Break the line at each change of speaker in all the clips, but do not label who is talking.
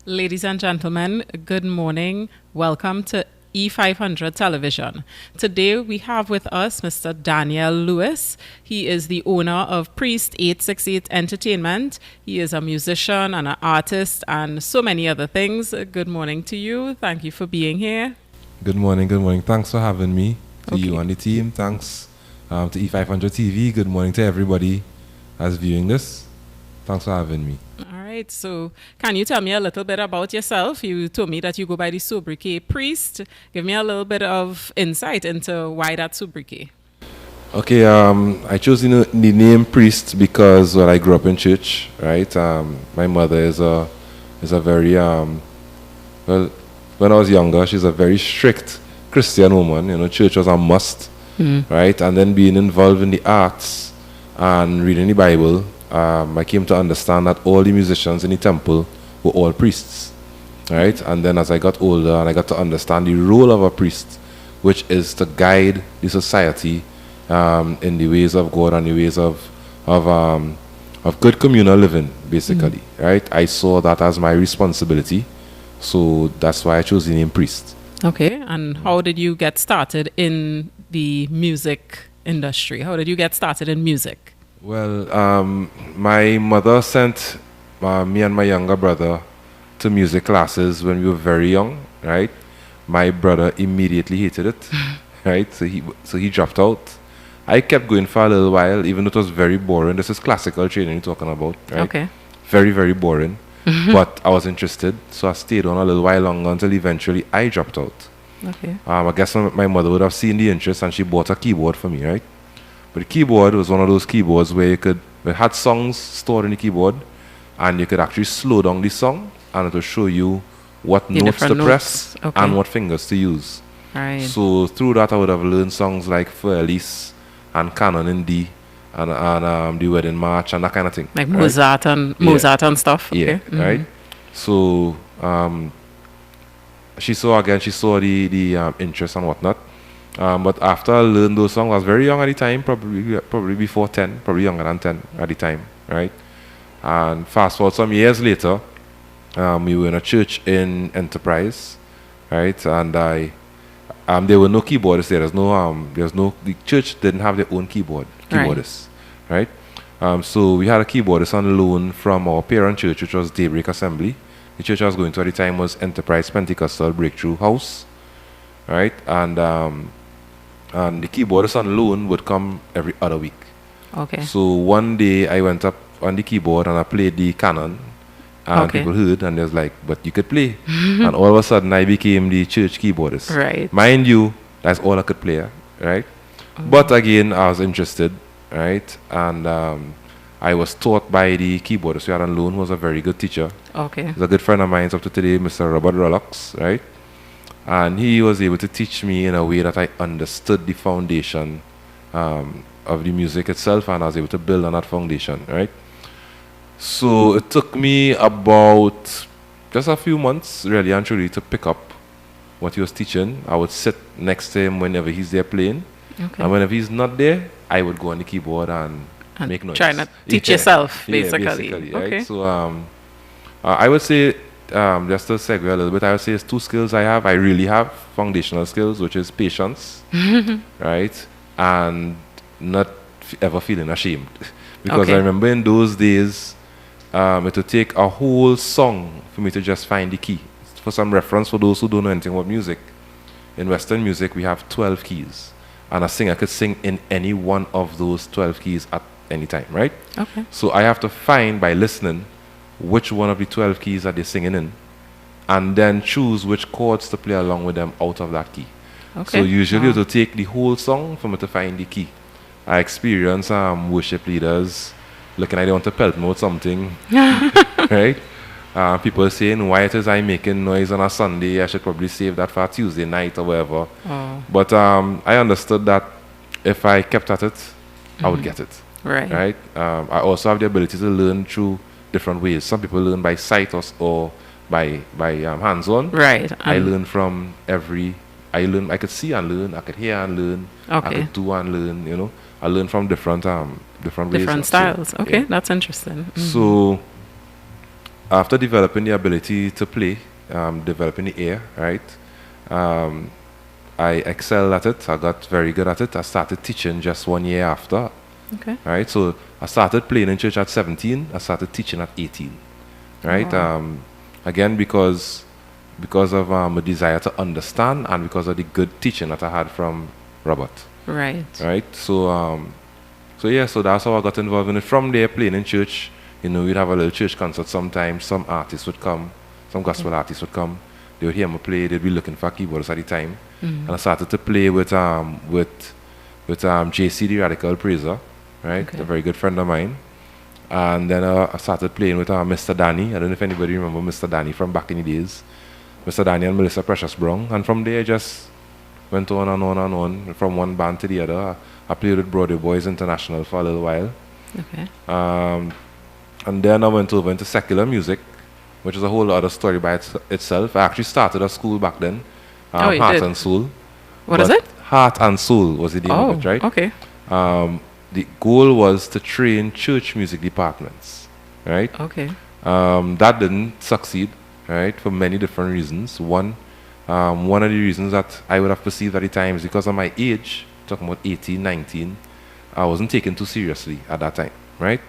Ladies and gentlemen, good morning. Welcome to E500 Television. Today we have with us Mr. Daniel Lewis. He is the owner of Priest 868 Entertainment. He is a musician and an artist and so many other things. Good morning to you. Thank you for being here.
Good morning, good morning. Thanks for having me, to
Okay.
you and the team. Thanks to E500 TV. Good morning to everybody that's viewing this. Thanks for having me.
All right. So, can you tell me a little bit about yourself? You told me that you go by the sobriquet Priest. Give me a little bit of insight into why that sobriquet.
Okay, I chose the name Priest because I grew up in church, right? My mother is a very well, when I was younger, she's a very strict Christian woman. Church was a must, right? And then being involved in the arts and reading the Bible, I came to understand that all the musicians in the temple were all priests, right? And then as I got older and I got to understand the role of a priest, which is to guide the society in the ways of God and the ways of good communal living, basically, right? I saw that as my responsibility, so that's why I chose the name priest.
Okay, and how did you get started in the music industry? How did you get started in music?
Well, my mother sent me and my younger brother to music classes when we were very young, right? My brother immediately hated it, right? So he dropped out. I kept going for a little while, even though it was very boring. This is classical training you're talking about, right?
Okay.
Very, very boring. But I was interested, so I stayed on a little while longer until eventually I dropped out.
Okay.
I guess my mother would have seen the interest and she bought a keyboard for me, right? But the keyboard was one of those keyboards where it had songs stored in the keyboard and you could actually slow down the song and it will show you what
The
notes to
different
press
notes. Okay.
and what fingers to use.
Right.
So through that I would have learned songs like For Elise and Canon in D and the Wedding March and that kind of thing.
Like
right?
Mozart and stuff.
Yeah,
Okay.
right. So she saw the interest and whatnot. But after I learned those songs, I was very young at the time, probably before 10, probably younger than 10 at the time, right? And fast forward some years later, we were in a church in Enterprise, right? And there were no keyboardists there. The church didn't have their own keyboardists, right? So we had a keyboardist on loan from our parent church, which was Daybreak Assembly. The church I was going to at the time was Enterprise Pentecostal Breakthrough House, right? And the keyboardist on loan would come every other week.
Okay.
So one day I went up on the keyboard and I played the Canon, and
Okay.
people heard and they was like, "But you could play." And all of a sudden I became the church keyboardist.
Right.
Mind you, that's all I could play, right? But again, I was interested, right? And I was taught by the keyboardist we had on loan, who was a very good teacher.
Okay.
He's a good friend of mine up to today, Mr. Robert Rollocks, right? And he was able to teach me in a way that I understood the foundation of the music itself, and I was able to build on that foundation, right? So it took me about just a few months, really and truly, to pick up what he was teaching. I would sit next to him whenever he's there playing,
Okay.
and whenever he's not there, I would go on the keyboard and
And
make noise.
trying to teach
Yeah.
yourself,
Yeah,
basically.
right?
Okay.
So I would say, just to segue a little bit, I would say it's two skills I have. I really have foundational skills, which is patience, right? And not ever feeling ashamed. Because
Okay.
I remember in those days, it would take a whole song for me to just find the key. For some reference, for those who don't know anything about music, in Western music, we have 12 keys. And a singer could sing in any one of those 12 keys at any time, right?
Okay.
So I have to find, by listening, which one of the 12 keys are they singing in, and then choose which chords to play along with them out of that key.
Okay.
So usually
Wow.
it will take the whole song for me to find the key. I experience worship leaders looking like they want to pelt me with something, right? People saying, why it is I making noise on a Sunday, I should probably save that for a Tuesday night or whatever.
Oh.
But I understood that if I kept at it, I would get it.
Right.
Right? I also have the ability to learn through different ways. Some people learn by sight or by hands-on.
Right.
I learn from I could see and learn. I could hear and learn. I
Okay.
could do and learn. I learn from different ways.
Different
also.
styles. Okay,
Yeah.
that's interesting.
So after developing the ability to play, developing the ear, right? I excelled at it. I got very good at it. I started teaching just 1 year after.
Okay.
Right, so I started playing in church at 17. I started teaching at 18. Right,
Wow.
again because of a desire to understand and because of the good teaching that I had from Robert.
Right.
Right, so yeah, so that's how I got involved in it. From there, playing in church, we'd have a little church concert sometimes. Some artists would come, some gospel artists would come. They would hear me play. They'd be looking for keyboards at the time, and I started to play with JC the Radical Praiser, right?
Okay.
A very good friend of mine. And then I started playing with Mr. Danny. I don't know if anybody remember Mr. Danny from back in the days. Mr. Danny and Melissa Precious Brown. And from there, I just went on and on and on, from one band to the other. I played with Broadway Boys International for a little while.
Okay.
And then I went over into secular music, which is a whole other story by itself. I actually started a school back then,
You
Heart
did?
and Soul.
What is it?
Heart and Soul was the name of it, right?
Okay.
The goal was to train church music departments, right?
Okay.
That didn't succeed, right, for many different reasons. One of the reasons that I would have perceived at the time is because of my age, talking about 18, 19, I wasn't taken too seriously at that time, right?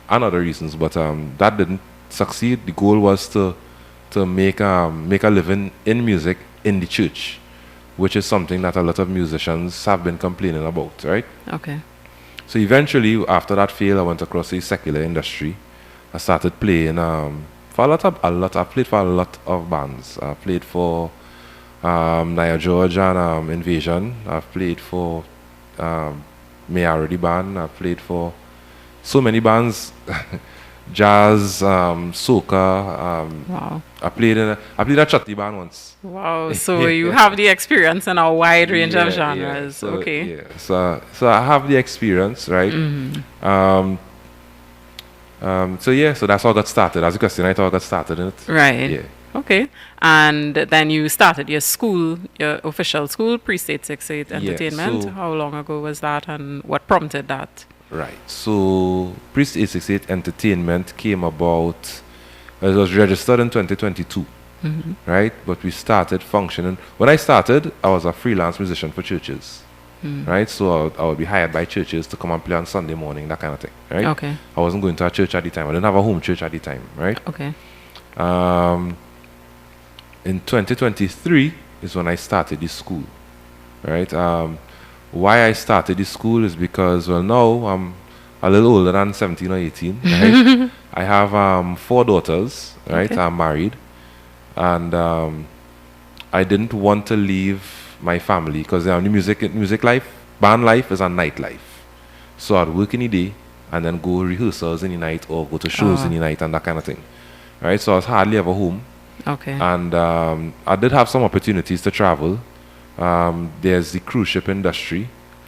And other reasons, but that didn't succeed. The goal was to make a living in music in the church, which is something that a lot of musicians have been complaining about, right?
Okay.
So eventually, after that failed, I went across the secular industry. I started playing for I played for a lot of bands. I played for Nia George and Invasion. I've played for Mayardi Band. I've played for so many bands, jazz, soca.
Wow.
I played a Chatti band once.
Wow. So you have the experience in a wide range of
Yeah,
genres.
So,
Okay.
Yeah. So I have the experience, right? So that's how I got started. As a question, I thought I got started in it.
Right.
Yeah.
Okay. And then you started your school, your official school, Priest 868 Entertainment.
so-
How long ago was that and what prompted that?
Right. So Priest 868 Entertainment came about. It was registered in 2022. Right, but we started functioning. When I started, I was a freelance musician for churches. Right, so I would be hired by churches to come and play on Sunday morning, that kind of thing. Right.
Okay.
I wasn't going to a church at the time. I didn't have a home church at the time. Right.
Okay.
In 2023 is when I started this school. Right. Why I started this school is because, well, now I'm a little older than 17 or 18. Right. I have 4 daughters. Right.
Okay.
I'm married. And I didn't want to leave my family because the music life, band life is a night life. So I'd work in the day and then go rehearsals in the night or go to shows in the night and that kind of thing. Right? So I was hardly ever home.
Okay.
And I did have some opportunities to travel. There's the cruise ship industry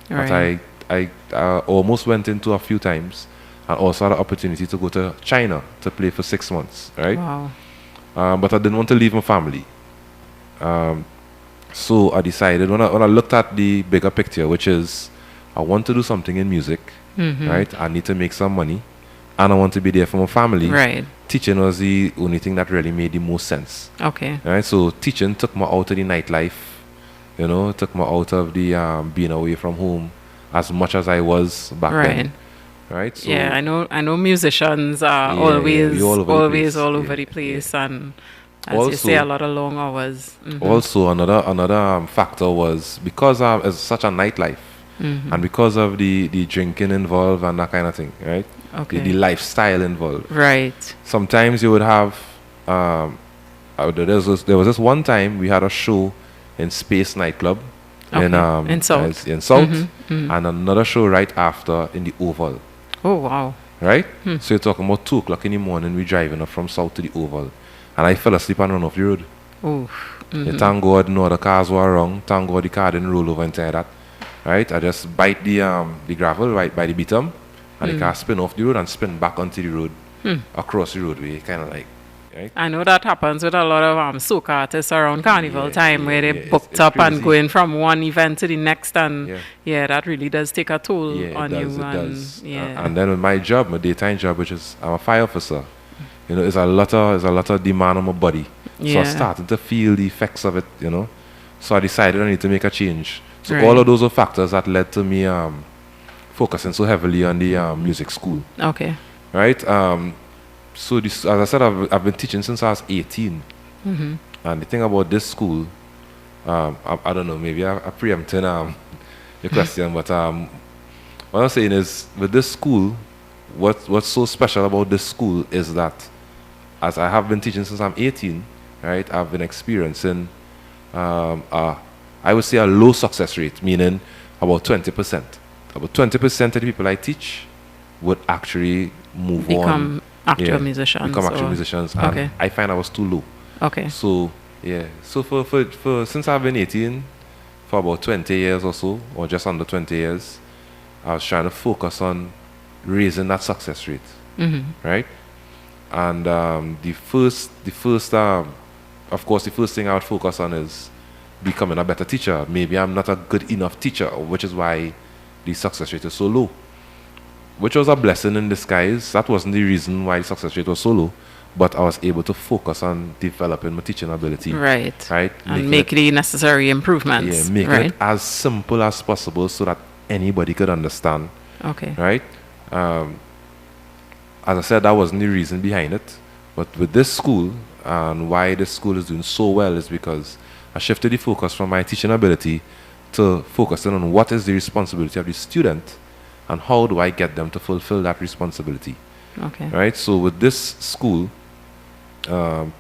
Right.
that I almost went into a few times, and also had the opportunity to go to China to play for 6 months. Right?
Wow.
But I didn't want to leave my family. So I decided, when I looked at the bigger picture, which is I want to do something in music, right? I need to make some money, and I want to be there for my family.
Right.
Teaching was the only thing that really made the most sense.
Okay.
Right? So teaching took me out of the nightlife, took me out of the being away from home as much as I was back then. Right? So
Yeah, I know musicians are
Yeah,
always
you're all over the place.
all over
Yeah,
the place, and as you
Also-
say, a lot of long hours.
Also, another factor was because it's such a nightlife, and because of the drinking involved and that kind of thing, right?
Okay.
The lifestyle involved.
Right.
Sometimes you would have. There was this one time we had a show in Space nightclub
In South.
in South, and another show right after in the Oval.
Oh wow.
Right? So you're talking about 2 o'clock in the morning, we're driving up from South to the Oval. And I fell asleep and run off the road.
Oh.
Yeah, thank God no other cars were wrong. Thank God the car didn't roll over into that. Right? I just bite the gravel right by the bottom, and the car spin off the road and spin back onto the road, across the roadway, kind of like. Right?
I know that happens with a lot of soca artists around carnival
Yeah,
time, where they
it's
booked up and
crazy.
going from one event to the next, and
Yeah.
yeah, that really does take a toll
Yeah,
on
it does,
you.
it
And
does.
yeah.
And then with my job, my daytime job, which is I'm a fire officer, you know, it's a lot of demand on my body. So I started to feel the effects of it, you know. So I decided I need to make a change. So all of those were factors that led to me focusing so heavily on the music school.
Okay.
Right? So this, as I said, I've been teaching since I was 18.
Mm-hmm.
And the thing about this school, I don't know, maybe I preempted your question, but what I'm saying is, with this school, what's so special about this school is that, as I have been teaching since I'm 18, right, I've been experiencing, I would say, a low success rate, meaning about 20%. About 20% of the people I teach would actually become
actual musicians.
Become actual musicians. And I find I was too low. Okay. So, yeah. So for since I've been 18, for about 20 years or so, or just under 20 years, I was trying to focus on raising that success rate. Mm-hmm. Right? And the first thing I would focus on is becoming a better teacher. Maybe I'm not a good enough teacher, which is why the success rate is so low. Which was a blessing in disguise. That wasn't the reason why the success rate was so low, but I was able to focus on developing my teaching ability. Right. Right.
And make the necessary improvements.
Yeah, make it as simple as possible so that anybody could understand.
Okay.
Right. As I said, that wasn't the reason behind it. But with this school, and why this school is doing so well, is because I shifted the focus from my teaching ability to focusing on what is the responsibility of the student and how do I get them to fulfill that responsibility. Okay. Right? So with this school,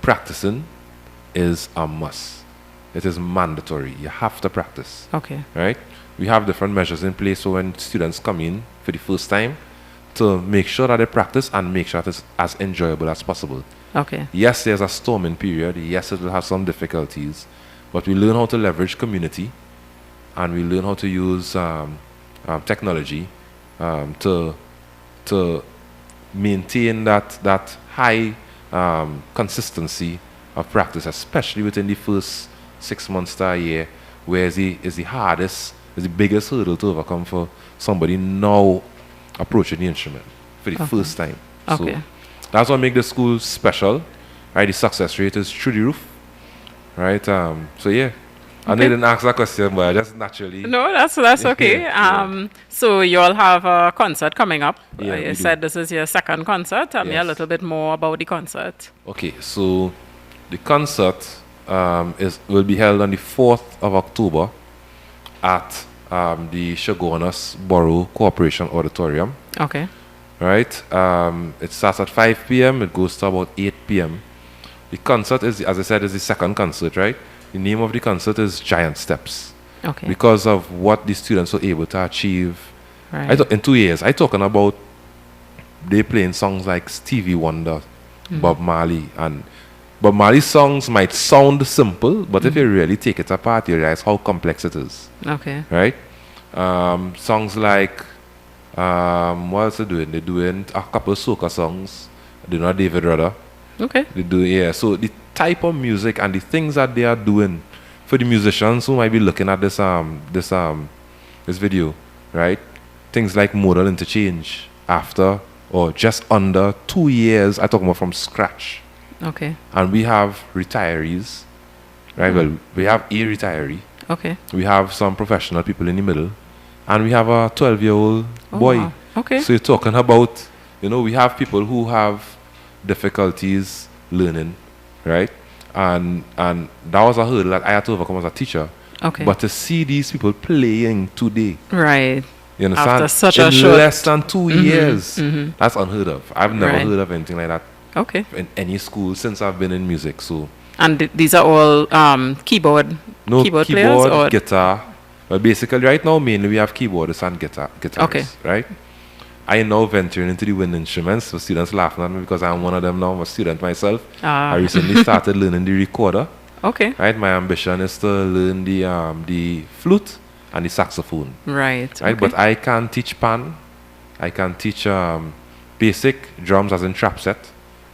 practicing is a must. It is mandatory. You have to practice. Okay. Right? We have different measures in place for when students come in for the first time to make sure that they practice and make sure that it's as enjoyable as possible. Okay. Yes, there's a storming period. Yes, it will have some difficulties. But we learn how to leverage community, and we learn how to use technology to maintain that high consistency of practice, especially within the first 6 months to a year, where is the hardest, is the biggest hurdle to overcome for somebody now approaching the instrument for the first time. Okay. So that's what makes the school special, right? The success rate is through the roof, right? So yeah, I didn't ask that question, but I just naturally.
No, that's okay. So you all have a concert coming up. Yeah, you said this is your second concert. Tell me a little bit more about the concert.
Okay, so the concert will be held on the 4th of October at the Chaguanas Borough Corporation Auditorium. Okay. Right. It starts at 5 p.m. It goes to about 8 p.m. The concert is, as I said, is the second concert, right? The name of the concert is Giant Steps. Okay. Because of what the students were able to achieve in 2 years. I'm talking about they playing songs like Stevie Wonder, Bob Marley, and Bob Marley's songs might sound simple, but if you really take it apart, you realize how complex it is. Okay. Right? Songs like, what else are they doing? They're doing a couple of soca songs. They're not David Rudder. Okay. They do, yeah. So the type of music and the things that they are doing for the musicians who might be looking at this video, right? Things like modal interchange after or just under 2 years. I'm talking about from scratch. Okay. And we have retirees, right? Well, we have a retiree. Okay. We have some professional people in the middle, and we have a 12-year-old boy. Wow. Okay. So you're talking about, we have people who have difficulties learning, right? And that was a hurdle that I had to overcome as a teacher. Okay. But to see these people playing today, right? You understand? After such a short, less than 2 years, that's unheard of. I've never heard of anything like that. Okay. In any school since I've been in music. So. And
these are all keyboard players or
guitar. Well, basically, right now mainly we have keyboardists and guitarists. Okay. Right. I am now venturing into the wind instruments. So students laughing at me because I'm one of them now. I'm a student myself. I recently started learning the recorder. Okay. Right. My ambition is to learn the flute and the saxophone. Right. Right. Okay. But I can teach pan. I can teach basic drums as in trap set.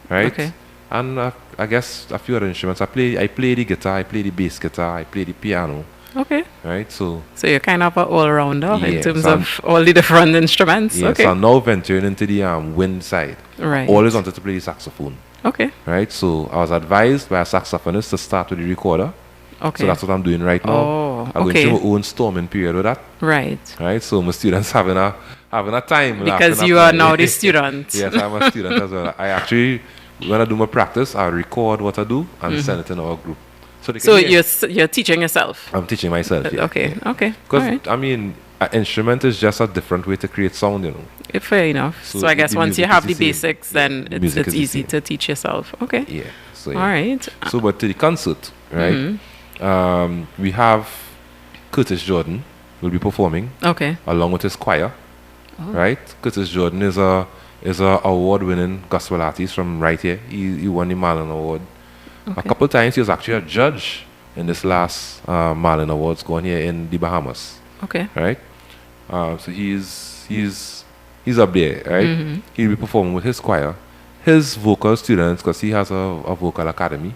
Right. Okay. And I guess a few other instruments. I play the guitar. I play the bass guitar. I play the piano. Okay. Right. So
you're kind of an all-rounder in terms of all the different instruments.
Yes. Okay. So I'm now venturing into the wind side. Right. Always wanted to play the saxophone.
Okay.
right? So I was advised by a saxophonist to start with the recorder.
Okay.
So that's what I'm doing right now.
Oh,
I'm
okay.
going through my own storming period with that.
Right.
Right? So my students having a time.
Because
laughing
you
at
are
me.
now the student.
Yes, I'm a student as well. I actually, when I do my practice, I record what I do and send it in our group. So, they can
So
hear.
you're teaching yourself.
I'm teaching myself. Yeah.
Okay.
Yeah.
Okay.
Because,
All right.
I mean, an instrument is just a different way to create sound, you know.
Fair enough.
So
So I guess
the
once you
music
have
is
the
the same.
basics, then
The music
it's
is the
easy
same.
to teach yourself. Okay.
Yeah. So, yeah.
All right.
So, but to the concert, right? We have Curtis Jordan will be performing
Okay.
along with his choir,
Oh.
right? Curtis Jordan is a award-winning gospel artist from right here. He won the Marlin Award a couple times. He was actually a judge in this last Marlin Awards going here in the Bahamas,
Okay.
right? So he's up there, right? He'll be performing with his choir, his vocal students, because he has a vocal academy,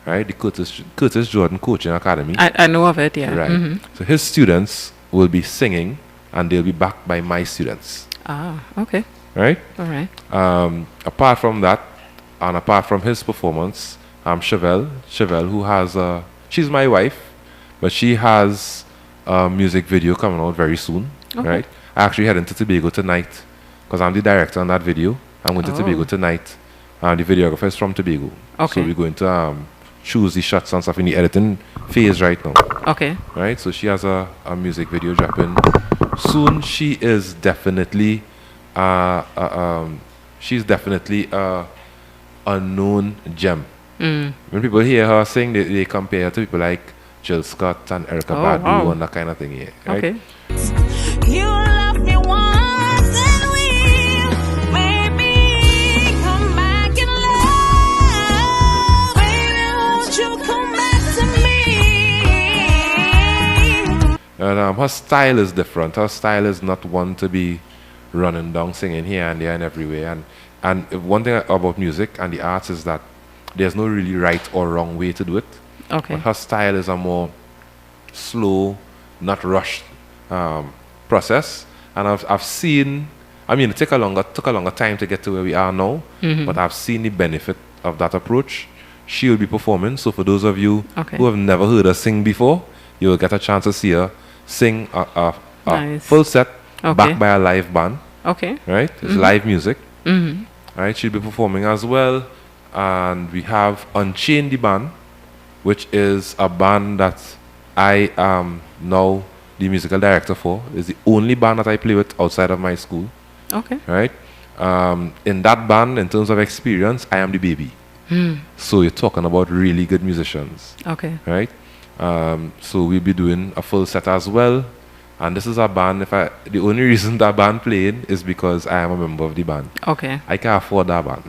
right? The Curtis Jordan Coaching Academy.
I know of it. Yeah.
Right. So his students will be singing, and they'll be backed by my students.
Ah. Okay.
Right.
All right.
Apart from that, and apart from his performance, Chevelle, who has she's my wife, but she has a music video coming out very soon.
Okay.
Right. I actually heading to Tobago tonight, because I'm the director on that video. I'm going to Tobago tonight. The videographer is from Tobago.
Okay.
So we're going to choose the shots and stuff in the editing phase right now.
Okay.
Right, so she has a music video dropping soon. She is definitely she's definitely a unknown gem. When people hear her sing, they compare her to people like Jill Scott and Erica Badu
wow.
and that kind of thing. Yeah, right?
Okay.
You love me once and we maybe come back in love. Baby, won't you come back to me?
And her style is different. Her style is not one to be running down singing here and there and everywhere. And one thing about music and the arts is that there's no really right or wrong way to do it.
Okay.
But her style is a more slow, not rushed process. And I've seen, I mean, it took a longer time to get to where we are now, but I've seen the benefit of that approach. She will be performing. So for those of you who have never heard her sing before, you will get a chance to see her sing a
Nice.
full set
Okay.
backed by a live band.
Okay.
Right? It's live music. Right? She'll be performing as well. And we have Unchained the band, which is a band that I am now the musical director for. It's the only band that I play with outside of my school.
Okay.
Right? In that band, in terms of experience, I am the baby. So you're talking about really good musicians.
Okay.
Right? So we'll be doing a full set as well. And this is a band, the only reason that band playing is because I am a member of the band.
Okay.
I can't afford that band.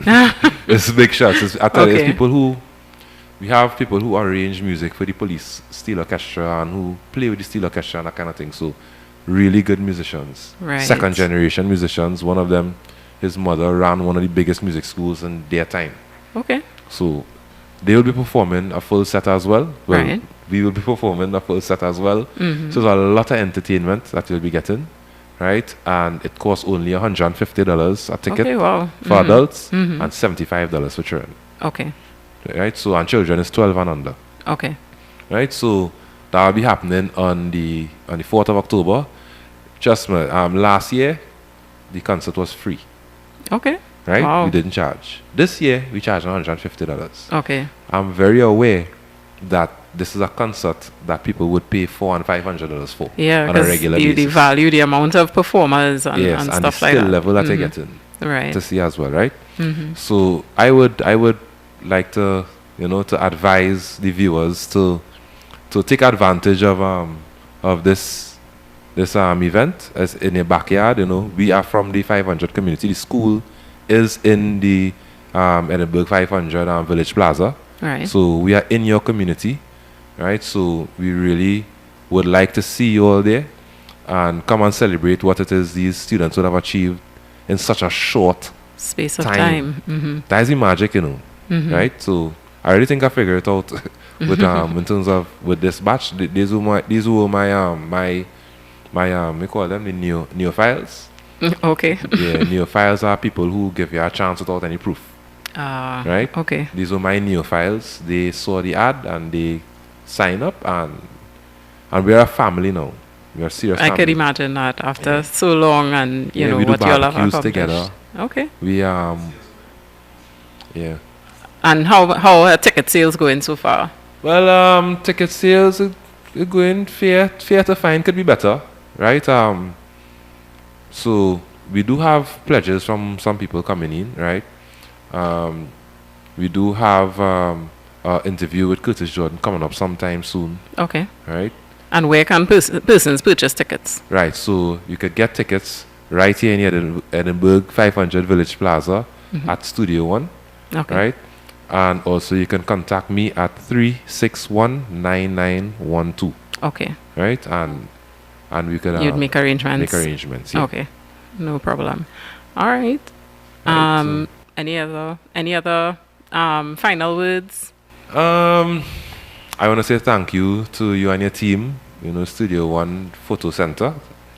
It's big shots. I tell you, it's we have people who arrange music for the police steel orchestra and who play with the steel orchestra and that kind of thing. So really good musicians.
Right.
Second generation musicians. One of them, his mother ran one of the biggest music schools in their time.
Okay.
So they will be performing a full set as well. Well,
Right.
we will be performing a full set as well. So there's a lot of entertainment that you'll be getting, right? And it costs only $150 a ticket
Okay. Wow.
for adults and $75 for children,
Okay.
right? So and children is 12 and under,
Okay.
right? So that will be happening on the 4th of October. Just last year, the concert was free,
Okay.
right?
Wow.
We didn't charge. This year, we charge $150.
Okay.
I'm very aware that this is a concert that people would pay $400 and $500 for
Yeah,
on a
because
regular
the
basis.
value, the amount of performers and,
Yes,
and
and
stuff
the
like
skill
that.
level that they're getting
Right.
to see as well, right? So I would like to to advise the viewers to take advantage of this event as in your backyard. We are from the 500 community. The school is in the Edinburgh 500 Village Plaza.
Right.
So we are in your community, right? So we really would like to see you all there and come and celebrate what it is these students would have achieved in such a short
Space of
time.
time.
That is the magic, right? So I really think I figured it out with in terms of with this batch. These were my we call them the neophiles.
Okay.
Yeah, neophiles are people who give you a chance without any proof. right?
Okay.
These were my neophiles. They saw the ad and they signed up, and we're a family now. We're a serious
I
family.
could imagine that after so long and you
Yeah,
know
we do
what you all have
barbecues
accomplished.
together.
Okay.
We yeah.
And how are ticket sales going so far?
Well, ticket sales are going fair to find, could be better, right? So we do have pledges from some people coming in, right? We do have an interview with Curtis Jordan coming up sometime soon,
Okay.
right?
And where can persons purchase tickets?
Right. So you could get tickets right here in Edinburgh 500 Village Plaza at Studio One,
Okay.
right? And also you can contact me at 3619912,
Okay.
right? And we could
You'd make arrangements.
make arrangements. Yeah.
Okay. No problem. All right.
Right, so-
Any other final words?
I want to say thank you to you and your team, Studio One Photo Center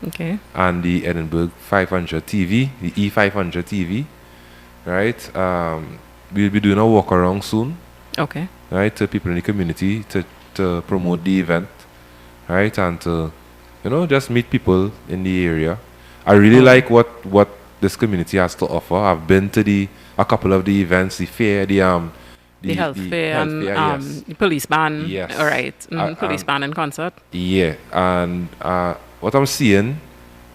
Okay.
and the Edinburgh 500 TV, the E500 TV, right? We'll be doing a walk around soon,
Okay.
right, to people in the community to promote the event, right, and to, just meet people in the area. I really like what this community has to offer. I've been to a couple of the events, the fair, the
health fair
health
and
fair, yes.
police band.
Yes.
All right. Police band and concert.
Yeah, and what I'm seeing,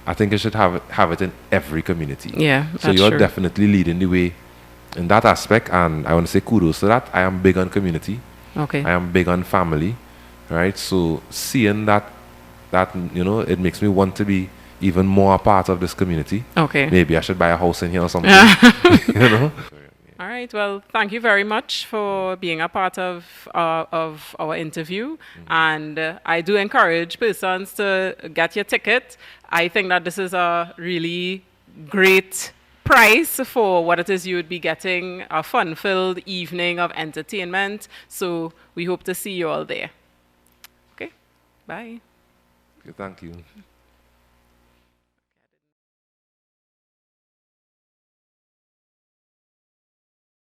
I think I should have it in every community.
Yeah.
So
That's
you're
true.
definitely leading the way in that aspect, and I want to say kudos to that. I am big on community.
Okay.
I am big on family, right? So seeing that it makes me want to be even more a part of this community.
Okay.
Maybe I should buy a house in here or something.
All right. Well, thank you very much for being a part of our interview. And I do encourage persons to get your ticket. I think that this is a really great price for what it is you would be getting, a fun-filled evening of entertainment. So we hope to see you all there. Okay. Bye.
Thank you.